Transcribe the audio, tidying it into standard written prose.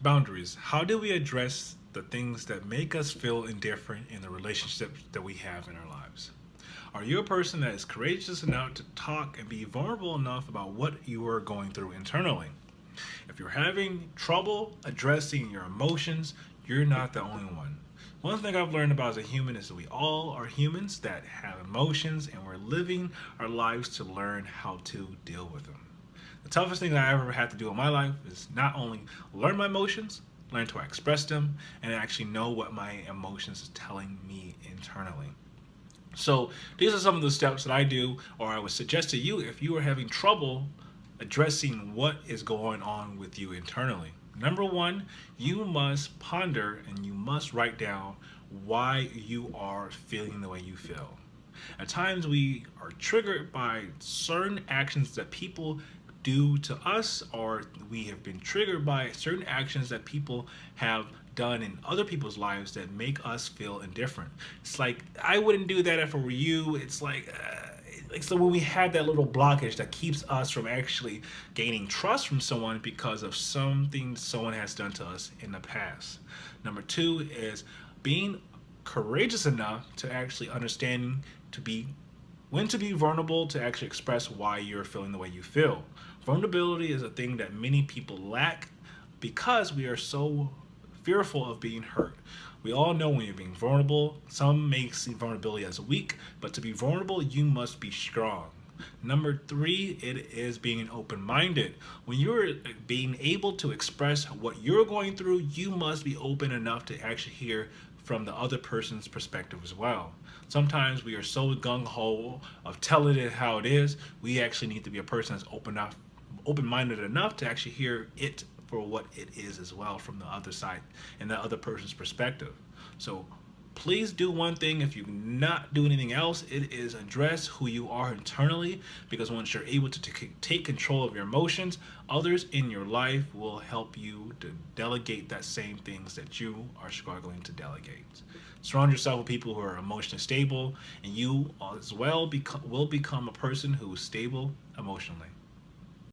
Boundaries. How do we address the things that make us feel indifferent in the relationships that we have in our lives? Are you a person that is courageous enough to talk and be vulnerable enough about what you are going through internally? If you're having trouble addressing your emotions, you're not the only one. One thing I've learned about as a human is that we all are humans that have emotions and we're living our lives to learn how to deal with them. The toughest thing that I ever had to do in my life is not only learn my emotions, learn to express them, and actually know what my emotions is telling me internally. So these are some of the steps that I do, or I would suggest to you if you are having trouble addressing what is going on with you internally. Number one, you must ponder and you must write down why you are feeling the way you feel. At times, we are triggered by certain actions that people do to us, or we have been triggered by certain actions that people have done in other people's lives that make us feel indifferent. It's like, I wouldn't do that if it were you. It's like so when we have that little blockage that keeps us from actually gaining trust from someone because of something someone has done to us in the past. Number two is being courageous enough to actually understanding to be when to be vulnerable to actually express why you're feeling the way you feel. Vulnerability is a thing that many people lack because we are so fearful of being hurt. We all know when you're being vulnerable, some may see vulnerability as weak, but to be vulnerable, you must be strong. Number three, it is being open minded. When you're being able to express what you're going through, you must be open enough to actually hear from the other person's perspective as well. Sometimes we are so gung ho of telling it how it is, we actually need to be a person that's open minded enough to actually hear it for what it is as well from the other side and the other person's perspective. So please do one thing. If you not do anything else, it is address who you are internally, because once you're able to take control of your emotions, others in your life will help you to delegate that same things that you are struggling to delegate. Surround yourself with people who are emotionally stable, and you as well will become a person who is stable emotionally.